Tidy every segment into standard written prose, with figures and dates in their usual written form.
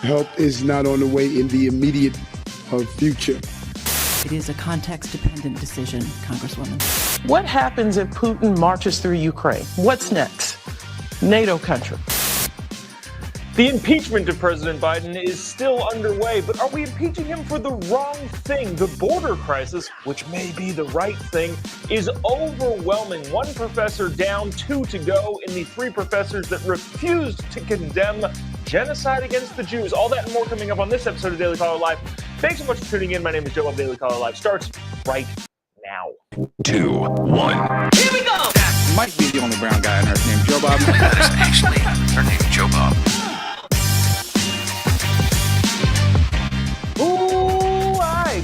Help is not on the way in the immediate future. It is a context-dependent decision, Congresswoman. What happens if Putin marches through Ukraine? What's next? NATO country. The impeachment of President Biden is still underway, but are we impeaching him for the wrong thing? The border crisis, which may be the right thing, is overwhelming. One professor down, 2 to go in the 3 professors that refused to condemn genocide against the Jews. All that and more coming up on this episode of Daily Caller Live. Thanks so much for tuning in. My name is Jobob. Daily Caller Live starts right now. 2, 1. Here we go! That might be the only brown guy on earth named Jobob. That is actually her name, Jobob.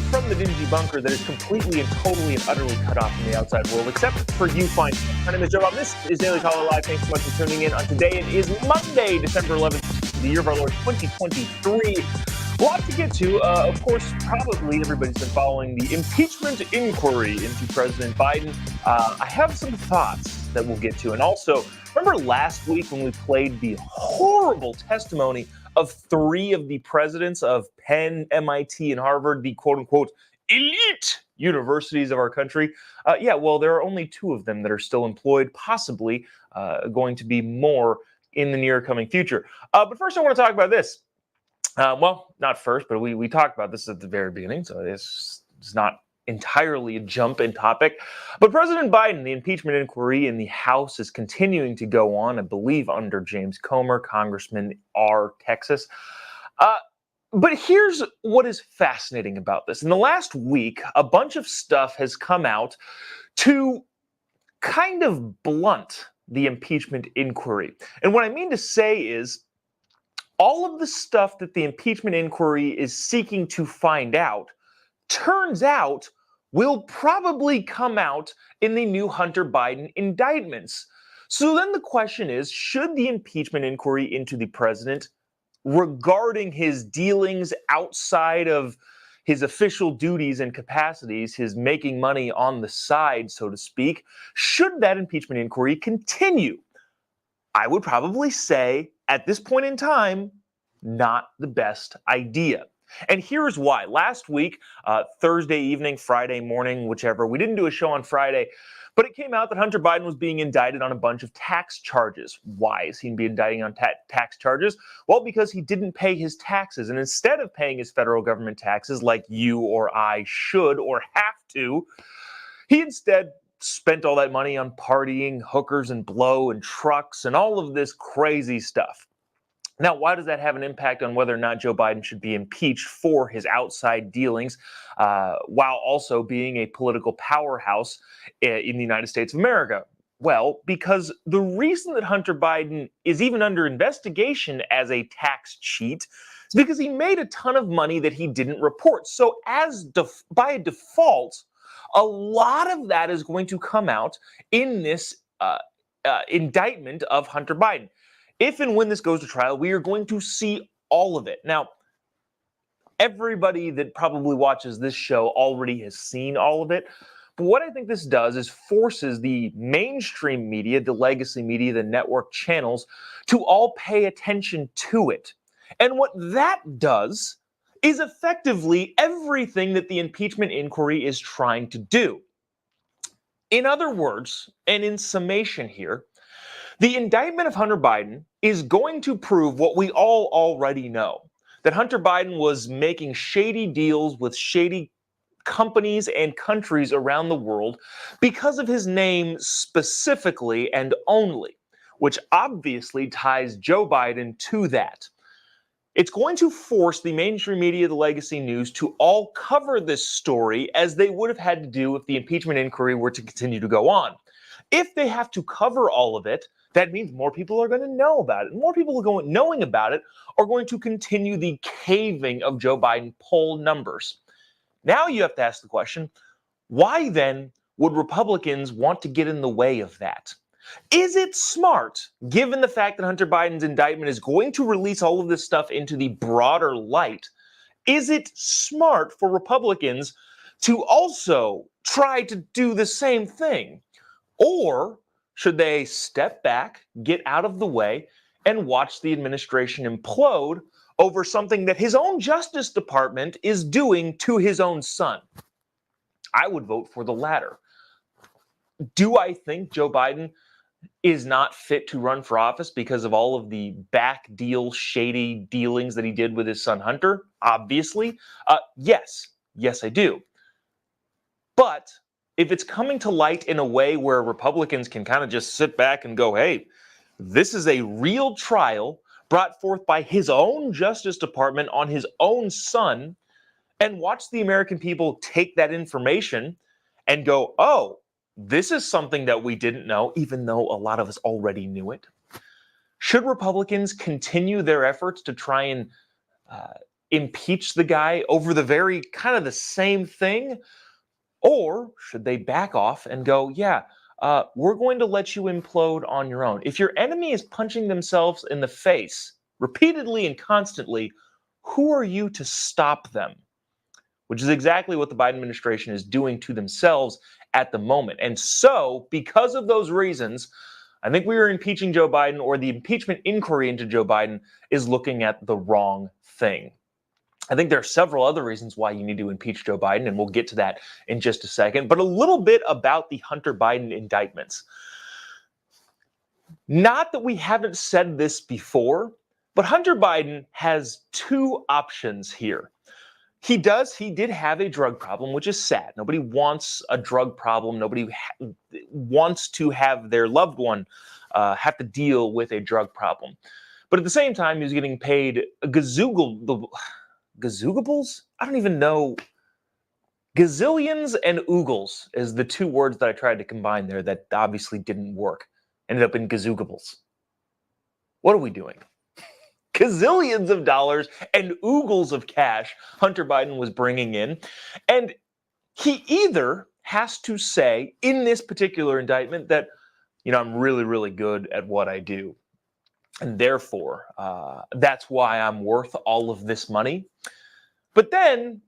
From the dingy bunker that is completely and totally and utterly cut off from the outside world, except for you fine. My name is Jobob. This is Daily Caller Live. Thanks so much for tuning in. On today, it is Monday, December 11th, the year of our Lord 2023. A lot to get to. Of course, probably everybody's been following the impeachment inquiry into President Biden. I have some thoughts that we'll get to. And also, remember last week when we played the horrible testimony of 3 of the presidents of Penn, MIT, and Harvard, the quote-unquote elite universities of our country? Well, there are only 2 of them that are still employed, possibly going to be more in the near coming future. But first, I want to talk about this. Well, not first, but we talked about this at the very beginning, so it's not entirely a jump in topic. But President Biden, the impeachment inquiry in the House is continuing to go on, I believe, under James Comer, Congressman R. Texas. But here's what is fascinating about this. In the last week, a bunch of stuff has come out to kind of blunt the impeachment inquiry. And what I mean to say is, all of the stuff that the impeachment inquiry is seeking to find out turns out will probably come out in the new Hunter Biden indictments. So then the question is, should the impeachment inquiry into the president regarding his dealings outside of his official duties and capacities, his making money on the side, so to speak, should that impeachment inquiry continue? I would probably say, at this point in time, not the best idea. And here's why. Last week, Thursday evening, Friday morning, whichever, we didn't do a show on Friday, but it came out that Hunter Biden was being indicted on a bunch of tax charges. Why is he being indicted on tax charges? Well, because he didn't pay his taxes. And instead of paying his federal government taxes like you or I should or have to, he instead spent all that money on partying, hookers and blow and trucks and all of this crazy stuff. Now, why does that have an impact on whether or not Joe Biden should be impeached for his outside dealings while also being a political powerhouse in the United States of America? Well, because the reason that Hunter Biden is even under investigation as a tax cheat is because he made a ton of money that he didn't report. So by default, a lot of that is going to come out in this indictment of Hunter Biden. If and when this goes to trial, we are going to see all of it. Now, everybody that probably watches this show already has seen all of it. But what I think this does is forces the mainstream media, the legacy media, the network channels to all pay attention to it. And what that does is effectively everything that the impeachment inquiry is trying to do. In other words, and in summation here, the indictment of Hunter Biden is going to prove what we all already know, that Hunter Biden was making shady deals with shady companies and countries around the world because of his name specifically and only, which obviously ties Joe Biden to that. It's going to force the mainstream media, the legacy news, to all cover this story as they would have had to do if the impeachment inquiry were to continue to go on. If they have to cover all of it, that means more people are going to know about it. More people knowing about it are going to continue the caving of Joe Biden poll numbers. Now you have to ask the question, why then would Republicans want to get in the way of that? Is it smart, given the fact that Hunter Biden's indictment is going to release all of this stuff into the broader light, is it smart for Republicans to also try to do the same thing? Or should they step back, get out of the way, and watch the administration implode over something that his own Justice Department is doing to his own son. I would vote for the latter. Do I think Joe Biden is not fit to run for office because of all of the back deal, shady dealings that he did with his son Hunter? Obviously. Yes. Yes, I do. But if it's coming to light in a way where Republicans can kind of just sit back and go, hey, this is a real trial brought forth by his own Justice Department on his own son, and watch the American people take that information and go, oh, this is something that we didn't know, even though a lot of us already knew it. Should Republicans continue their efforts to try and impeach the guy over the very kind of the same thing? Or should they back off and go, yeah, we're going to let you implode on your own? If your enemy is punching themselves in the face repeatedly and constantly, who are you to stop them? Which is exactly what the Biden administration is doing to themselves at the moment. And so, because of those reasons, I think we are impeaching Joe Biden, or the impeachment inquiry into Joe Biden is looking at the wrong thing. I think there are several other reasons why you need to impeach Joe Biden, and we'll get to that in just a second. But a little bit about the Hunter Biden indictments. Not that we haven't said this before, but Hunter Biden has two options here. He did have a drug problem, which is sad. Nobody wants a drug problem. Nobody wants to have their loved one have to deal with a drug problem. But at the same time, he was getting paid gazoogables? I don't even know. Gazillions and oogles is the two words that I tried to combine there that obviously didn't work. Ended up in gazoogables. What are we doing? Gazillions of dollars and oogles of cash Hunter Biden was bringing in. And he either has to say in this particular indictment that, I'm really, really good at what I do. And therefore, that's why I'm worth all of this money. But then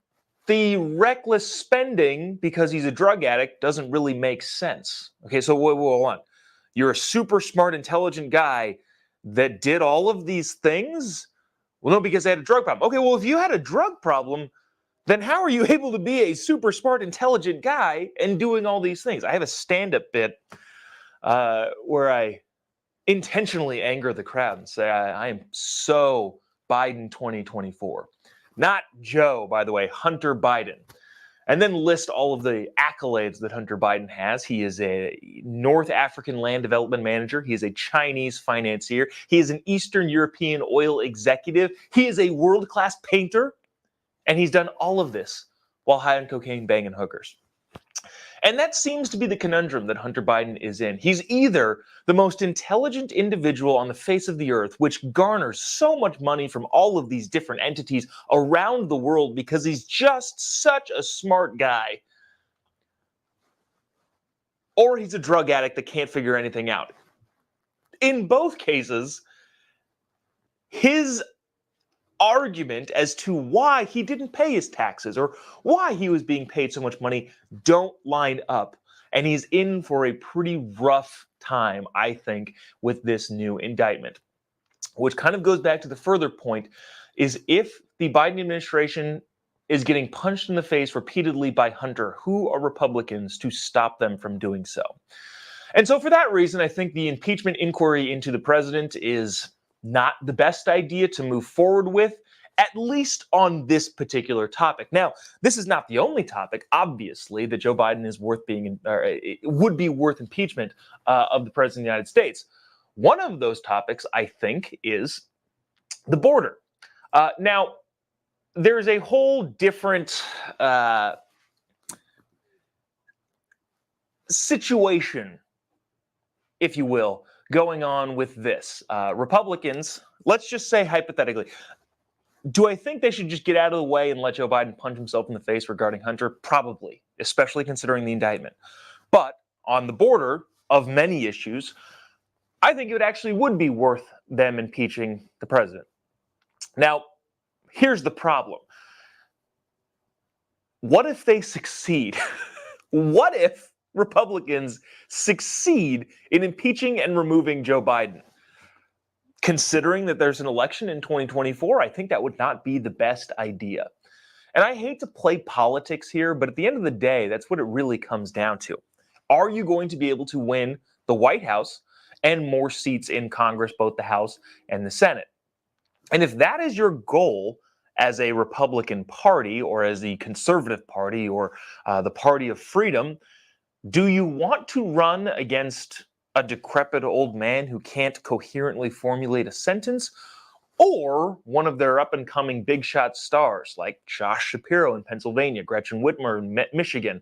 the reckless spending because he's a drug addict doesn't really make sense. Okay, so hold on. You're a super smart, intelligent guy that did all of these things? Well, no, because they had a drug problem. Okay, well, if you had a drug problem, then how are you able to be a super smart, intelligent guy and doing all these things? I have a stand-up bit where I intentionally anger the crowd and say, I am so Biden 2024. Not Joe, by the way, Hunter Biden. And then list all of the accolades that Hunter Biden has. He is a North African land development manager. He is a Chinese financier. He is an Eastern European oil executive. He is a world-class painter. And he's done all of this while high on cocaine, banging hookers. And that seems to be the conundrum that Hunter Biden is in. He's either the most intelligent individual on the face of the earth, which garners so much money from all of these different entities around the world because he's just such a smart guy, or he's a drug addict that can't figure anything out. In both cases, his argument as to why he didn't pay his taxes or why he was being paid so much money don't line up. And he's in for a pretty rough time, I think, with this new indictment. Which kind of goes back to the further point, is if the Biden administration is getting punched in the face repeatedly by Hunter, who are Republicans to stop them from doing so? And so for that reason, I think the impeachment inquiry into the president is not the best idea to move forward with, at least on this particular topic. Now, this is not the only topic, obviously, that Joe Biden is would be worth impeachment of the president of the United States. One of those topics, I think, is the border. Now, there's a whole different situation, if you will, going on with this. Republicans, let's just say hypothetically, do I think they should just get out of the way and let Joe Biden punch himself in the face regarding Hunter? Probably, especially considering the indictment. But on the border of many issues, I think it actually would be worth them impeaching the president. Now, here's the problem. What if they succeed? What if Republicans succeed in impeaching and removing Joe Biden? considering that there's an election in 2024, I think that would not be the best idea. And I hate to play politics here, but at the end of the day, that's what it really comes down to. Are you going to be able to win the White House and more seats in Congress, both the House and the Senate? And if that is your goal as a Republican Party or as the Conservative Party or the Party of Freedom, do you want to run against a decrepit old man who can't coherently formulate a sentence, or one of their up-and-coming big shot stars like Josh Shapiro in Pennsylvania, Gretchen Whitmer in Michigan,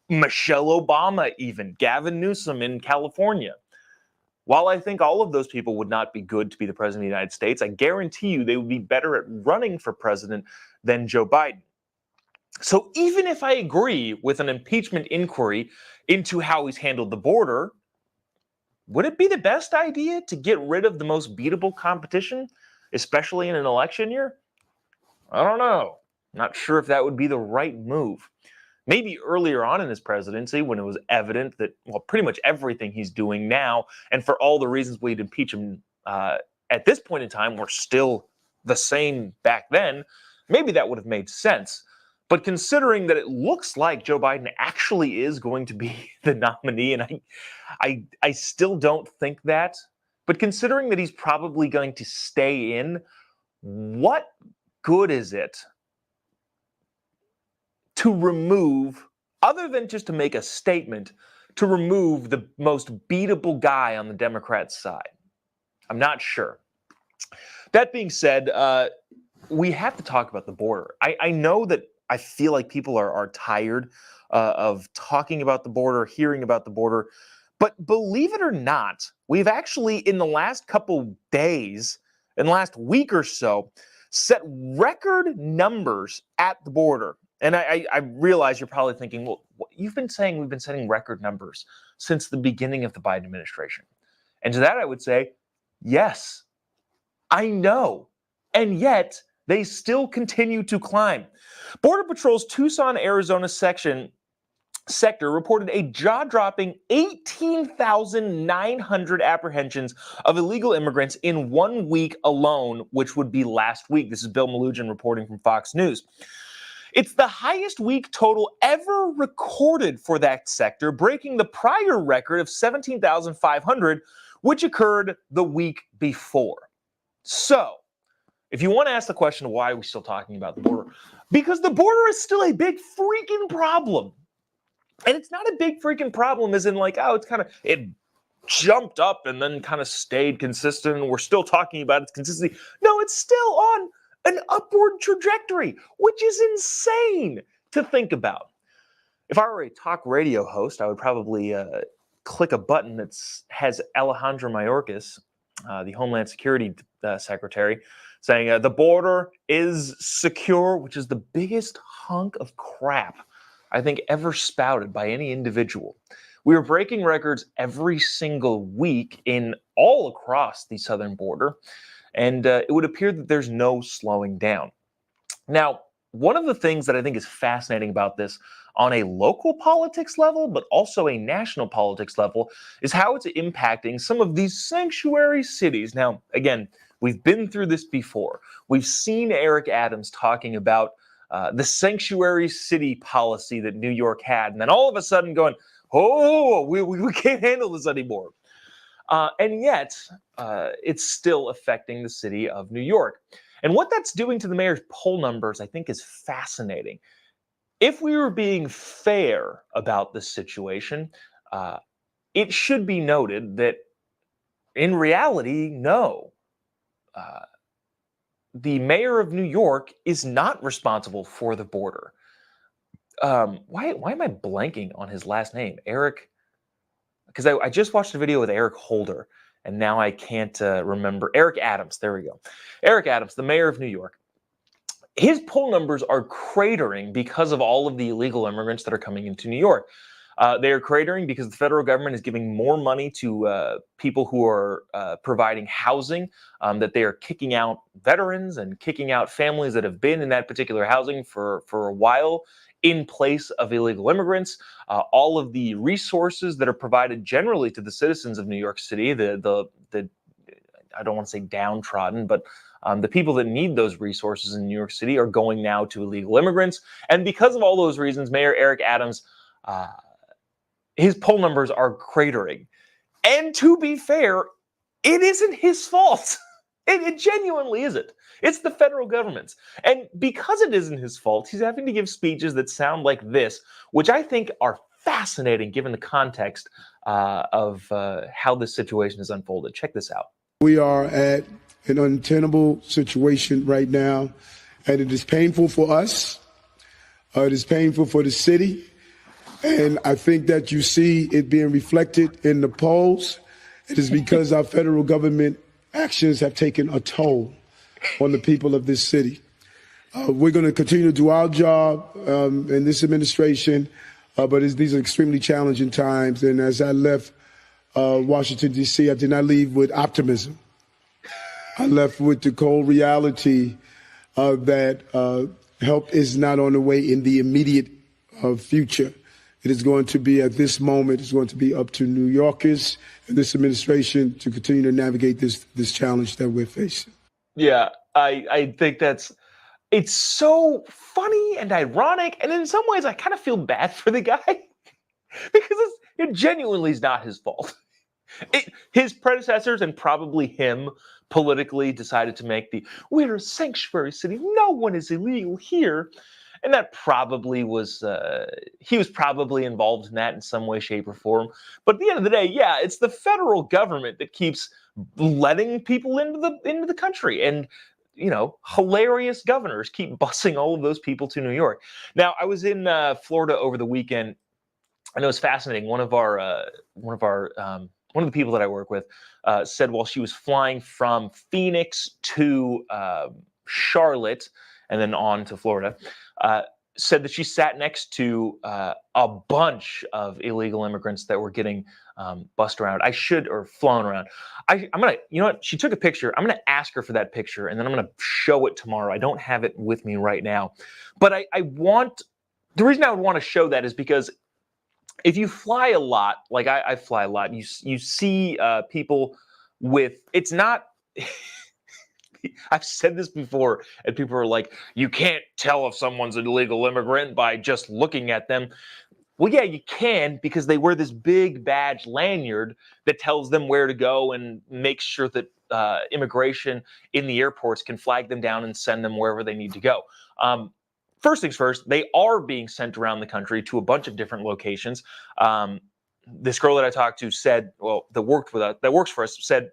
Michelle Obama even, Gavin Newsom in California? While I think all of those people would not be good to be the president of the United States, I guarantee you they would be better at running for president than Joe Biden. So even if I agree with an impeachment inquiry into how he's handled the border, would it be the best idea to get rid of the most beatable competition, especially in an election year? I don't know. Not sure if that would be the right move. Maybe earlier on in his presidency, when it was evident that, well, pretty much everything he's doing now, and for all the reasons we'd impeach him at this point in time, were still the same back then, maybe that would have made sense. But considering that it looks like Joe Biden actually is going to be the nominee, and I still don't think that, but considering that he's probably going to stay in, what good is it to remove, other than just to make a statement, to remove the most beatable guy on the Democrat side? I'm not sure. That being said, we have to talk about the border. I know that I feel like people are tired of talking about the border, hearing about the border, but believe it or not, we've actually, in the last couple days, in the last week or so, set record numbers at the border. And I realize you're probably thinking, well, you've been saying we've been setting record numbers since the beginning of the Biden administration. And to that I would say, yes, I know. And yet, they still continue to climb. Border Patrol's Tucson, Arizona sector reported a jaw-dropping 18,900 apprehensions of illegal immigrants in 1 week alone, which would be last week. This is Bill Malugin reporting from Fox News. It's the highest week total ever recorded for that sector, breaking the prior record of 17,500, which occurred the week before. So, if you want to ask the question, why are we still talking about the border? Because the border is still a big freaking problem. And it's not a big freaking problem as in like, oh, it jumped up and then kind of stayed consistent and we're still talking about its consistency. No, it's still on an upward trajectory, which is insane to think about. If I were a talk radio host, I would probably click a button that has Alejandro Mayorkas, the Homeland Security Secretary, saying the border is secure, which is the biggest hunk of crap I think ever spouted by any individual. We are breaking records every single week in all across the southern border, and it would appear that there's no slowing down. Now, one of the things that I think is fascinating about this on a local politics level, but also a national politics level, is how it's impacting some of these sanctuary cities. Now, again, we've been through this before. We've seen Eric Adams talking about the sanctuary city policy that New York had, and then all of a sudden going, oh, we can't handle this anymore. And yet, it's still affecting the city of New York. And what that's doing to the mayor's poll numbers, I think, is fascinating. If we were being fair about this situation, it should be noted that in reality, no. The mayor of New York is not responsible for the border. Why am I blanking on his last name? Eric, because I just watched a video with Eric Holder, and now I can't remember. Eric Adams, there we go. Eric Adams, the mayor of New York. His poll numbers are cratering because of all of the illegal immigrants that are coming into New York. They are cratering because the federal government is giving more money to people who are providing housing, that they are kicking out veterans and kicking out families that have been in that particular housing for a while in place of illegal immigrants. All of the resources that are provided generally to the citizens of New York City, the I don't want to say downtrodden, but the people that need those resources in New York City are going now to illegal immigrants. And because of all those reasons, Mayor Eric Adams, his poll numbers are cratering. And to be fair, it isn't his fault. It genuinely isn't. It's the federal government's. And because it isn't his fault, he's having to give speeches that sound like this, which I think are fascinating given the context of how this situation has unfolded. Check this out. We are at an untenable situation right now, and it is painful for us. It is painful for the city. And I think that you see it being reflected in the polls. It is because our federal government actions have taken a toll on the people of this city. We're going to continue to do our job in this administration, but these are extremely challenging times. And as I left Washington, D.C., I did not leave with optimism. I left with the cold reality that help is not on the way in the immediate future. It is going to be at this moment, it's going to be up to New Yorkers and this administration to continue to navigate this challenge that we're facing. Yeah, I think it's so funny and ironic. And in some ways, I kind of feel bad for the guy because it genuinely is not his fault. His predecessors and probably him politically decided to make we're a sanctuary city. No one is illegal here. And that probably was, he was probably involved in that in some way, shape, or form. But at the end of the day, yeah, it's the federal government that keeps letting people into the country. And, hilarious governors keep busing all of those people to New York. Now, I was in Florida over the weekend, and it was fascinating. One of the people that I work with said while she was flying from Phoenix to Charlotte and then on to Florida, said that she sat next to a bunch of illegal immigrants that were getting bussed around. Or flown around. I'm going to, she took a picture. I'm going to ask her for that picture, and then I'm going to show it tomorrow. I don't have it with me right now. But the reason I would want to show that is because if you fly a lot, like I fly a lot, you see people with, it's not, I've said this before, and people are like, you can't tell if someone's an illegal immigrant by just looking at them. Well, yeah, you can, because they wear this big badge lanyard that tells them where to go and makes sure that immigration in the airports can flag them down and send them wherever they need to go. First things first, they are being sent around the country to a bunch of different locations. This girl that I talked to said, that works for us, said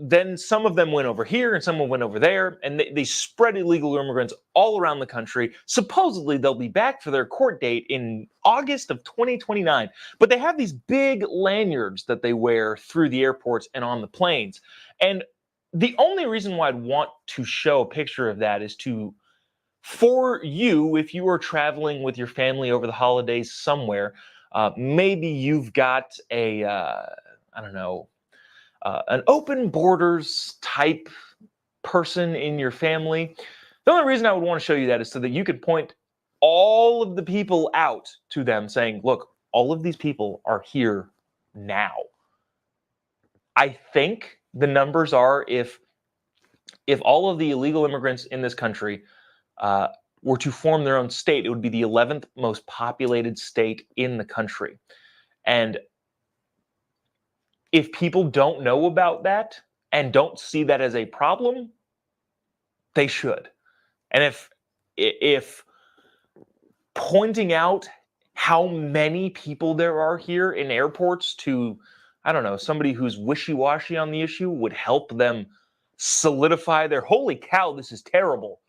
then some of them went over here and some went over there, and they spread illegal immigrants all around the country. Supposedly, they'll be back for their court date in August of 2029. But they have these big lanyards that they wear through the airports and on the planes. And the only reason why I'd want to show a picture of that is for you, if you are traveling with your family over the holidays somewhere, maybe you've got an open borders type person in your family. The only reason I would want to show you that is so that you could point all of the people out to them saying, look, all of these people are here now. I think the numbers are if all of the illegal immigrants in this country were to form their own state, it would be the 11th most populated state in the country. And if people don't know about that and don't see that as a problem, they should. And if pointing out how many people there are here in airports to, somebody who's wishy-washy on the issue would help them solidify their holy cow, this is terrible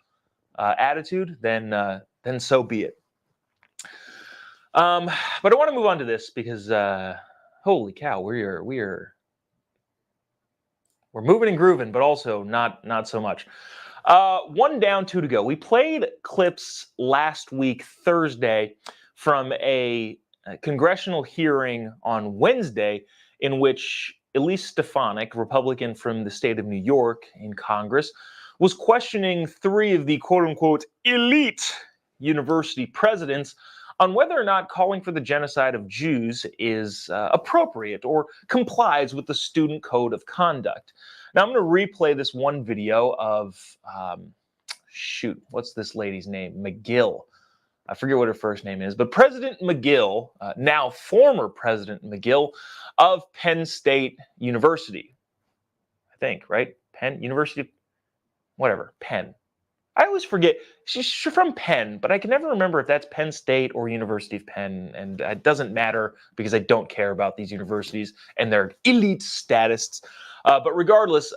attitude, then so be it. But I want to move on to this because holy cow, we're moving and grooving, but also not so much. One down, two to go. We played clips last week, Thursday, from a congressional hearing on Wednesday in which Elise Stefanik, Republican from the state of New York in Congress, was questioning three of the quote-unquote elite university presidents on whether or not calling for the genocide of Jews is appropriate or complies with the student code of conduct. Now, I'm going to replay this one video of, what's this lady's name? McGill. I forget what her first name is, but President McGill, now former President McGill of Penn State University. I think, right? Penn University, whatever, Penn. I always forget. She's from Penn, but I can never remember if that's Penn State or University of Penn, and it doesn't matter because I don't care about these universities and their elite status. But regardless,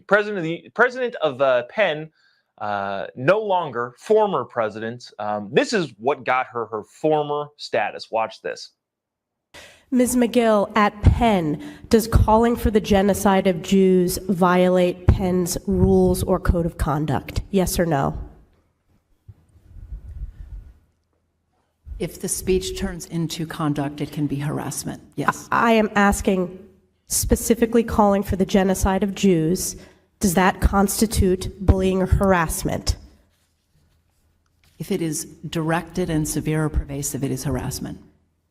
president of Penn, no longer former president. This is what got her her former status. Watch this. Ms. McGill, at Penn, does calling for the genocide of Jews violate Penn's rules or code of conduct? Yes or no? If the speech turns into conduct, it can be harassment. Yes. I am asking specifically calling for the genocide of Jews. Does that constitute bullying or harassment? If it is directed and severe or pervasive, it is harassment.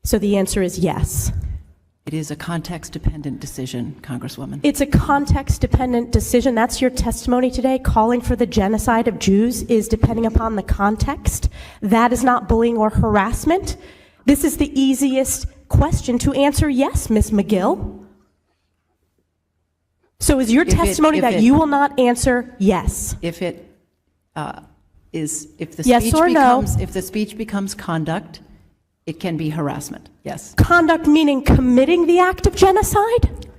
So the answer is yes. It is a context-dependent decision, Congresswoman. It's a context-dependent decision. That's your testimony today. Calling for the genocide of Jews is depending upon the context. That is not bullying or harassment. This is the easiest question to answer yes, Ms. McGill. So is your testimony that you will not answer yes? If it if the yes speech or becomes no? if the speech becomes conduct, it can be harassment. Yes. Conduct meaning committing the act of genocide?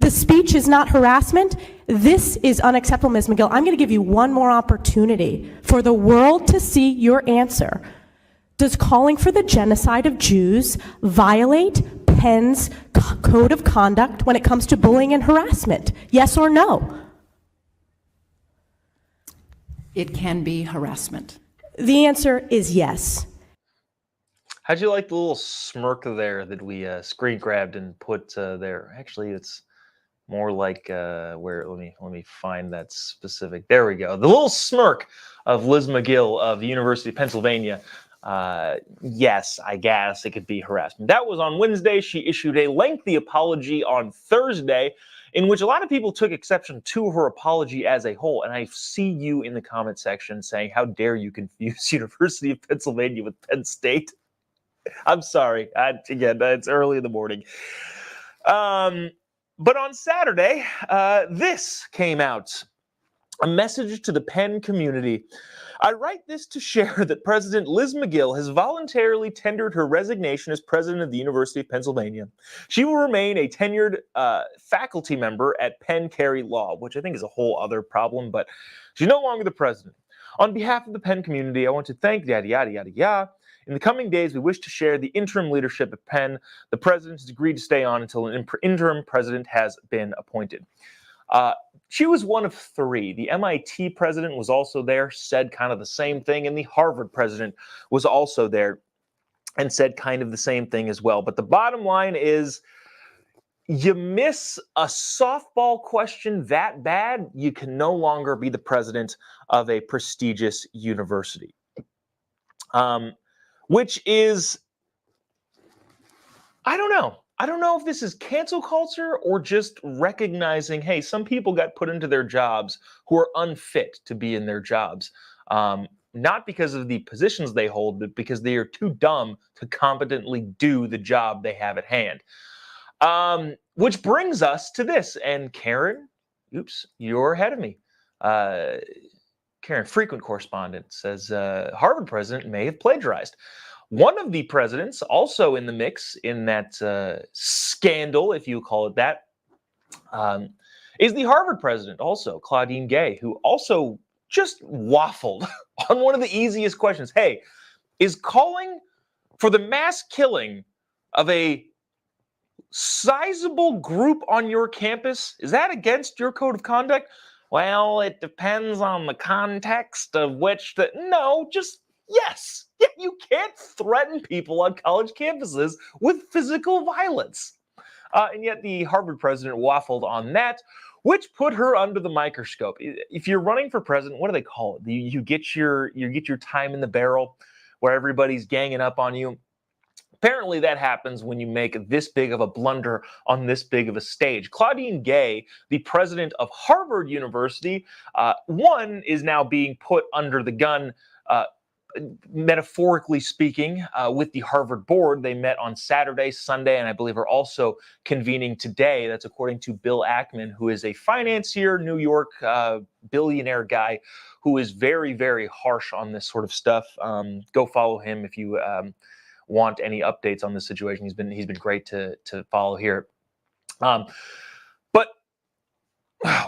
The speech is not harassment? This is unacceptable, Ms. McGill. I'm going to give you one more opportunity for the world to see your answer. Does calling for the genocide of Jews violate Penn's code of conduct when it comes to bullying and harassment? Yes or no? It can be harassment. The answer is yes. How'd you like the little smirk there that we screen grabbed and put there? Actually, it's more like where. Let me find that specific. There we go. The little smirk of Liz McGill of the University of Pennsylvania. Yes, I guess it could be harassment. That was on Wednesday. She issued a lengthy apology on Thursday, in which a lot of people took exception to her apology as a whole. And I see you in the comment section saying, "How dare you confuse University of Pennsylvania with Penn State?" I'm sorry. Again, it's early in the morning. But on Saturday, this came out. A message to the Penn community. I write this to share that President Liz McGill has voluntarily tendered her resignation as president of the University of Pennsylvania. She will remain a tenured faculty member at Penn Carey Law, which I think is a whole other problem, but she's no longer the president. On behalf of the Penn community, I want to thank yada, yada, yada, yada. In the coming days, we wish to share the interim leadership at Penn. The president has agreed to stay on until an interim president has been appointed. She was one of three. The MIT president was also there, said kind of the same thing, and the Harvard president was also there and said kind of the same thing as well. But the bottom line is, you miss a softball question that bad, you can no longer be the president of a prestigious university. Which is, I don't know. I don't know if this is cancel culture or just recognizing, hey, some people got put into their jobs who are unfit to be in their jobs. Not because of the positions they hold, but because they are too dumb to competently do the job they have at hand. Which brings us to this. And Karen, oops, you're ahead of me. Karen, frequent correspondent, says Harvard president may have plagiarized. One of the presidents also in the mix in that scandal, if you call it that, is the Harvard president also, Claudine Gay, who also just waffled on one of the easiest questions. Hey, is calling for the mass killing of a sizable group on your campus, is that against your code of conduct? Well, it depends on the context of which no, just yes. Yeah, you can't threaten people on college campuses with physical violence. And yet the Harvard president waffled on that, which put her under the microscope. If you're running for president, what do they call it? You get your time in the barrel. where everybody's ganging up on you. Apparently that happens when you make this big of a blunder on this big of a stage. Claudine Gay, the president of Harvard University, one is now being put under the gun, metaphorically speaking, with the Harvard board. They met on Saturday, Sunday, and I believe are also convening today. That's according to Bill Ackman, who is a financier, New York billionaire guy who is very, very harsh on this sort of stuff. Go follow him if you want any updates on this situation. He's been great to follow here. But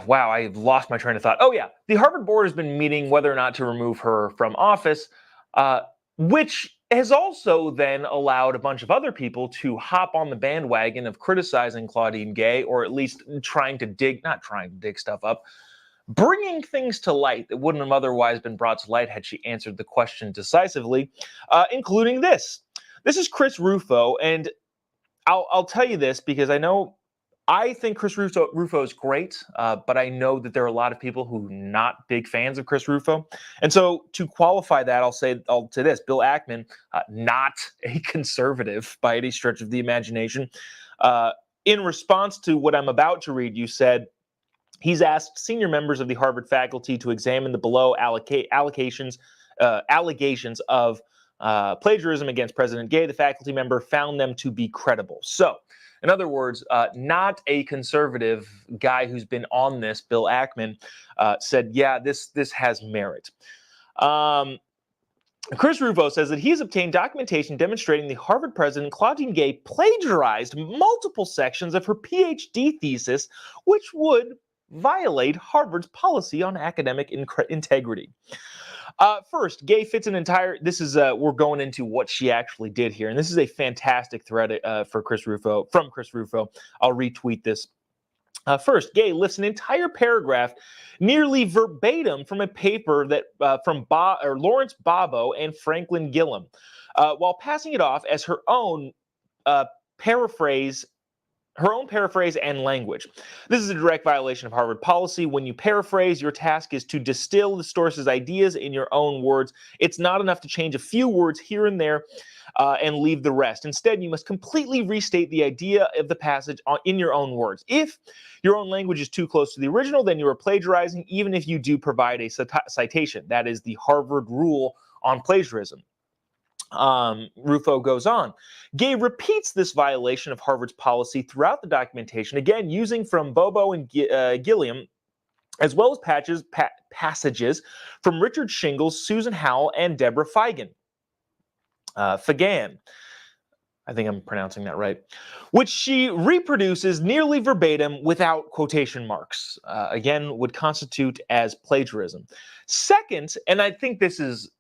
wow, I've lost my train of thought. Oh yeah, the Harvard board has been meeting whether or not to remove her from office, which has also then allowed a bunch of other people to hop on the bandwagon of criticizing Claudine Gay, or at least not trying to dig stuff up, bringing things to light that wouldn't have otherwise been brought to light had she answered the question decisively, including this. This is Chris Rufo, and I'll tell you this because I think Chris Rufo is great, but I know that there are a lot of people who are not big fans of Chris Rufo. And so to qualify that, I'll say this, Bill Ackman, not a conservative by any stretch of the imagination. In response to what I'm about to read, you said, he's asked senior members of the Harvard faculty to examine the below allegations of plagiarism against President Gay. The faculty member found them to be credible. So, in other words, not a conservative guy who's been on this, Bill Ackman, said, yeah, this has merit. Chris Rufo says that he's obtained documentation demonstrating the Harvard president, Claudine Gay, plagiarized multiple sections of her PhD thesis, which would violate Harvard's policy on academic integrity. First, Gay fits an entire. This is we're going into what she actually did here, and this is a fantastic thread from Chris Rufo. I'll retweet this. First, Gay lifts an entire paragraph, nearly verbatim, from a paper that from Lawrence Bobo and Franklin Gillum, while passing it off as her own paraphrase. Her own paraphrase and language. This is a direct violation of Harvard policy. When you paraphrase, your task is to distill the source's ideas in your own words. It's not enough to change a few words here and there and leave the rest. Instead, you must completely restate the idea of the passage in your own words. If your own language is too close to the original, then you are plagiarizing, even if you do provide a citation. That is the Harvard rule on plagiarism. Rufo goes on. Gay repeats this violation of Harvard's policy throughout the documentation, again using from Bobo and Gilliam, as well as passages from Richard Shingles, Susan Howell, and Deborah Fagan. Fagan. I think I'm pronouncing that right, which she reproduces nearly verbatim without quotation marks. Again, would constitute as plagiarism. Second, and I think this is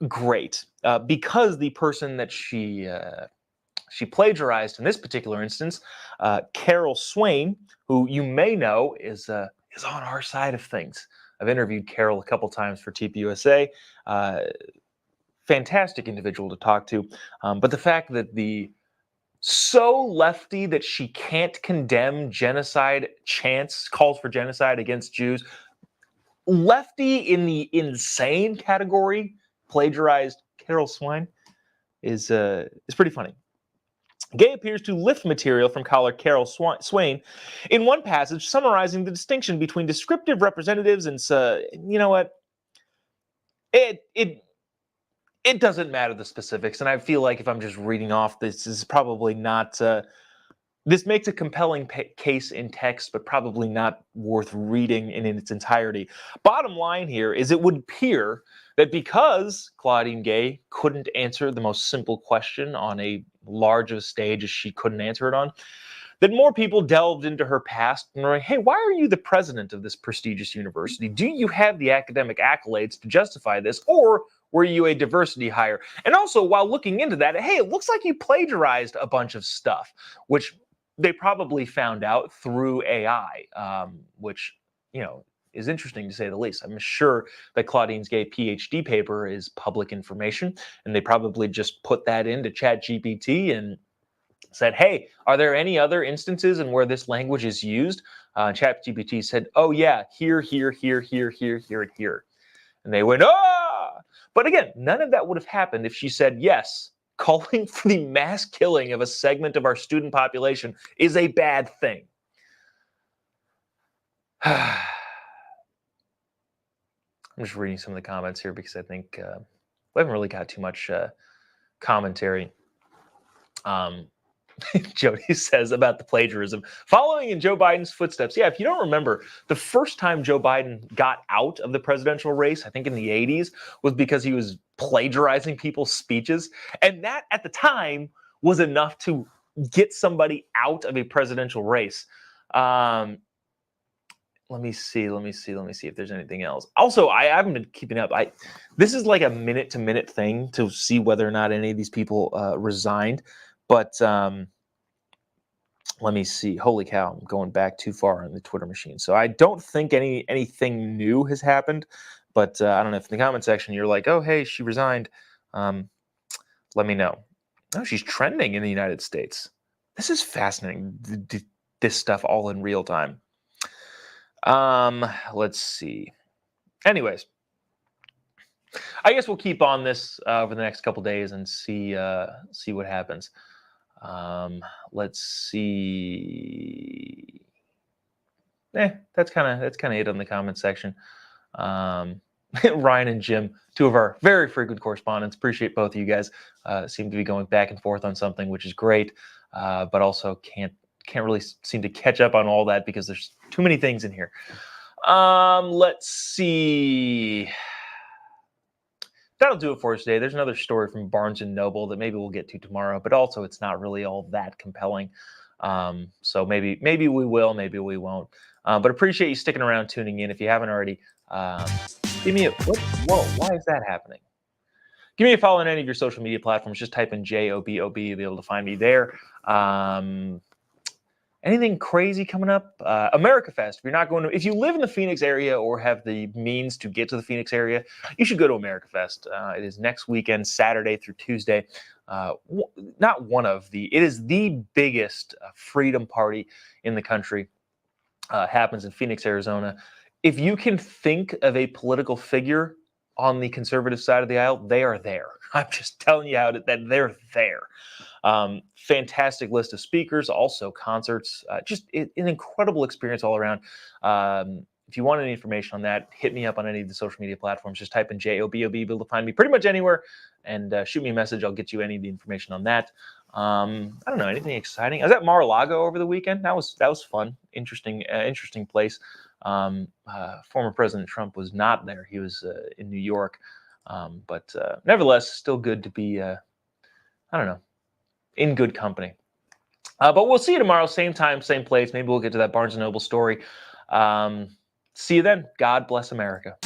great, because the person that she plagiarized in this particular instance, Carol Swain, who you may know is on our side of things. I've interviewed Carol a couple times for TPUSA. Fantastic individual to talk to, but the fact that so lefty that she can't condemn genocide, calls for genocide against Jews, lefty in the insane category, plagiarized Carol Swain, is pretty funny. Gay appears to lift material from scholar Carol Swain in one passage, summarizing the distinction between descriptive representatives and you know what? It doesn't matter the specifics, and I feel like if I'm just reading off, this is probably not. This makes a compelling case in text, but probably not worth reading in its entirety. Bottom line here is it would appear that because Claudine Gay couldn't answer the most simple question on a large of a stage as she couldn't answer it on, that more people delved into her past and were like, hey, why are you the president of this prestigious university? Do you have the academic accolades to justify this, or were you a diversity hire? And also, while looking into that, hey, it looks like you plagiarized a bunch of stuff, which they probably found out through AI, which, is interesting to say the least. I'm sure that Claudine's Gay PhD paper is public information, and they probably just put that into ChatGPT and said, hey, are there any other instances in where this language is used? ChatGPT said, oh yeah, here, and here. And they went, ah! But again, none of that would have happened if she said, yes, calling for the mass killing of a segment of our student population is a bad thing. I'm just reading some of the comments here because I think we haven't really got too much commentary. Jody says about the plagiarism, following in Joe Biden's footsteps. Yeah, if you don't remember, the first time Joe Biden got out of the presidential race, I think in the 80s, was because he was plagiarizing people's speeches. And that at the time was enough to get somebody out of a presidential race. Let me see if there's anything else. Also, I haven't been keeping up. This is like a minute-to-minute thing to see whether or not any of these people resigned. But let me see. Holy cow, I'm going back too far on the Twitter machine. So I don't think anything new has happened. But I don't know if in the comment section you're like, oh, hey, she resigned. Let me know. Oh, she's trending in the United States. This is fascinating, this stuff all in real time. Let's see. Anyways, I guess we'll keep on this over the next couple days and see what happens. Let's see. That's kind of it on the comment section. Ryan and Jim, two of our very frequent correspondents. Appreciate both of you guys. Seem to be going back and forth on something, which is great, but also can't really seem to catch up on all that because there's too many things in here. Let's see. That'll do it for us today. There's another story from Barnes & Noble that maybe we'll get to tomorrow, but also it's not really all that compelling. So maybe we will, maybe we won't. But appreciate you sticking around, tuning in. If you haven't already, give me a, whoa, why is that happening? Give me a follow on any of your social media platforms. Just type in Jobob. You'll be able to find me there. Anything crazy coming up? America Fest. If you live in the Phoenix area or have the means to get to the Phoenix area, you should go to America Fest. It is next weekend, Saturday through Tuesday. It is the biggest freedom party in the country. Happens in Phoenix, Arizona. If you can think of a political figure on the conservative side of the aisle, they are there. I'm just telling you that they're there. Fantastic list of speakers, also concerts, just an incredible experience all around. If you want any information on that, hit me up on any of the social media platforms. Just type in Jobob, be able to find me pretty much anywhere, and shoot me a message. I'll get you any of the information on that. I don't know, anything exciting. I was at Mar-a-Lago over the weekend. That was fun. Interesting place. Former President Trump was not there. He was in New York. But nevertheless, still good to be, in good company. But we'll see you tomorrow, same time, same place. Maybe we'll get to that Barnes & Noble story. See you then. God bless America.